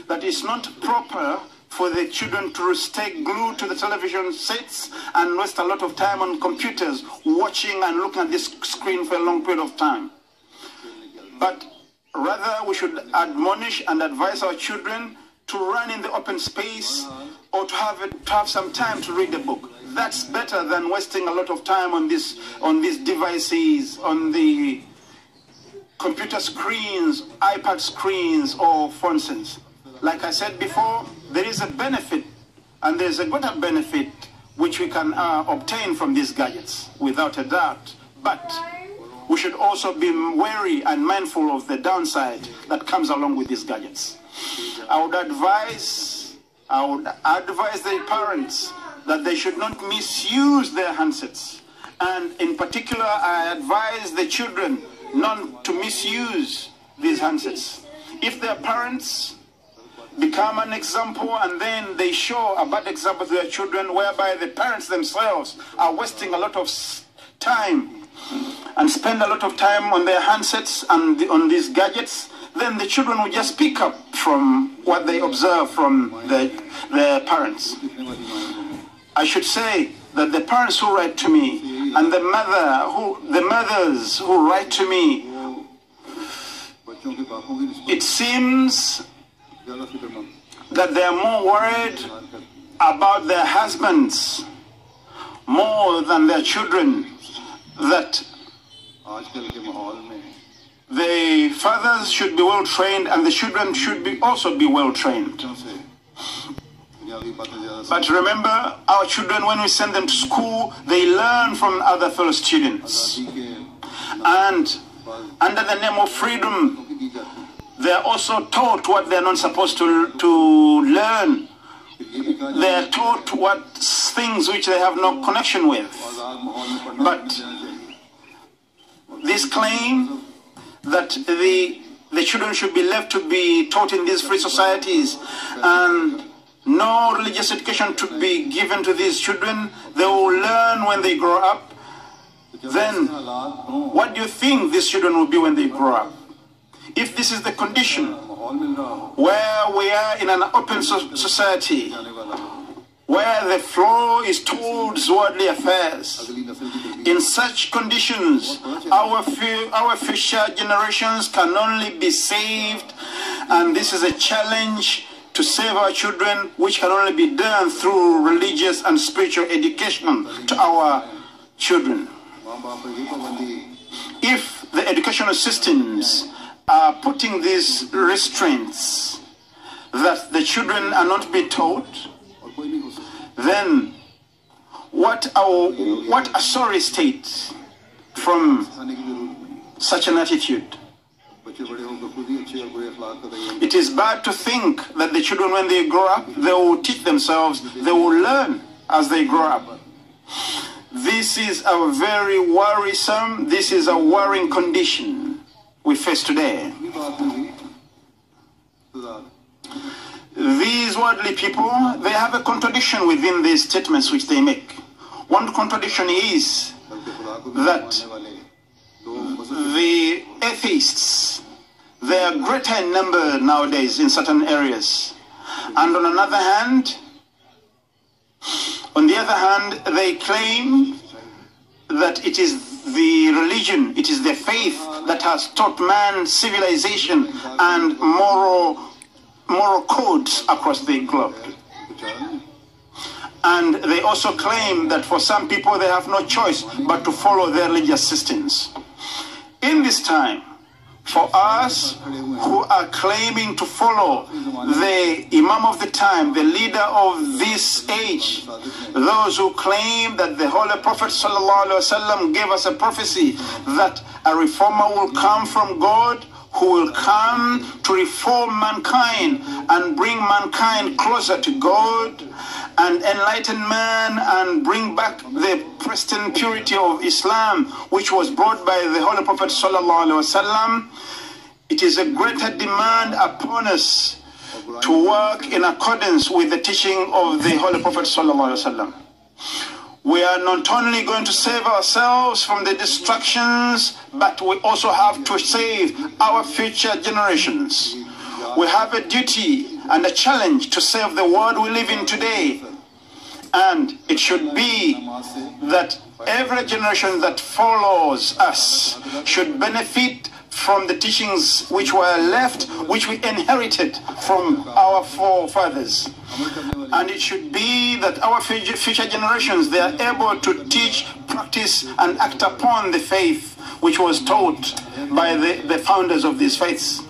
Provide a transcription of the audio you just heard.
that it's not proper for the children to stay glued to the television sets and waste a lot of time on computers watching and looking at this screen for a long period of time. But rather, we should admonish and advise our children to run in the open space or to have some time to read a book. That's better than wasting a lot of time on these devices, on the computer screens, iPad screens, or for instance. Like I said before, there is a benefit, and there's a greater benefit which we can obtain from these gadgets, without a doubt. But we should also be wary and mindful of the downside that comes along with these gadgets. I would advise the parents that they should not misuse their handsets. And in particular, I advise the children not to misuse these handsets. If their parents become an example and then they show a bad example to their children, whereby the parents themselves are wasting a lot of time and spend a lot of time on their handsets and on these gadgets, then the children will just pick up from what they observe from their parents. I should say that the parents who write to me and the mothers who write to me, it seems that they are more worried about their husbands more than their children, that the fathers should be well trained and the children should also be well trained. But remember, our children, when we send them to school, they learn from other fellow students. And under the name of freedom, they are also taught what they are not supposed to learn. They are taught what things which they have no connection with. But this claim that the children should be left to be taught in these free societies and no religious education to be given to these children, they will learn when they grow up. Then what do you think these children will be when they grow up? If this is the condition where we are in an open society, where the flow is towards worldly affairs, in such conditions, our future generations can only be saved, and this is a challenge to save our children, which can only be done through religious and spiritual education to our children. If the educational systems are putting these restraints that the children are not be taught, then what a sorry state from such an attitude. It is bad to think that the children, when they grow up, they will teach themselves, they will learn as they grow up. This is a very worrisome, this is a worrying condition we face today. These worldly people, they have a contradiction within these statements which they make. One contradiction is that the atheists, they are greater in number nowadays in certain areas. And on the other hand, they claim that it is the religion, it is the faith that has taught man civilization and moral codes across the globe. And they also claim that for some people they have no choice but to follow their religious systems. In this time, for us who are claiming to follow the Imam of the time, the leader of this age, those who claim that the Holy Prophet ﷺ gave us a prophecy that a reformer will come from God, who will come to reform mankind and bring mankind closer to God and enlighten man and bring back the pristine purity of Islam, which was brought by the Holy Prophet ﷺ. It is a greater demand upon us to work in accordance with the teaching of the Holy Prophet ﷺ. We are not only going to save ourselves from the distractions, but we also have to save our future generations. We have a duty and a challenge to save the world we live in today. And it should be that every generation that follows us should benefit from the teachings which were left, which we inherited from our forefathers. And it should be that our future generations, they are able to teach, practice, and act upon the faith which was taught by the founders of these faiths.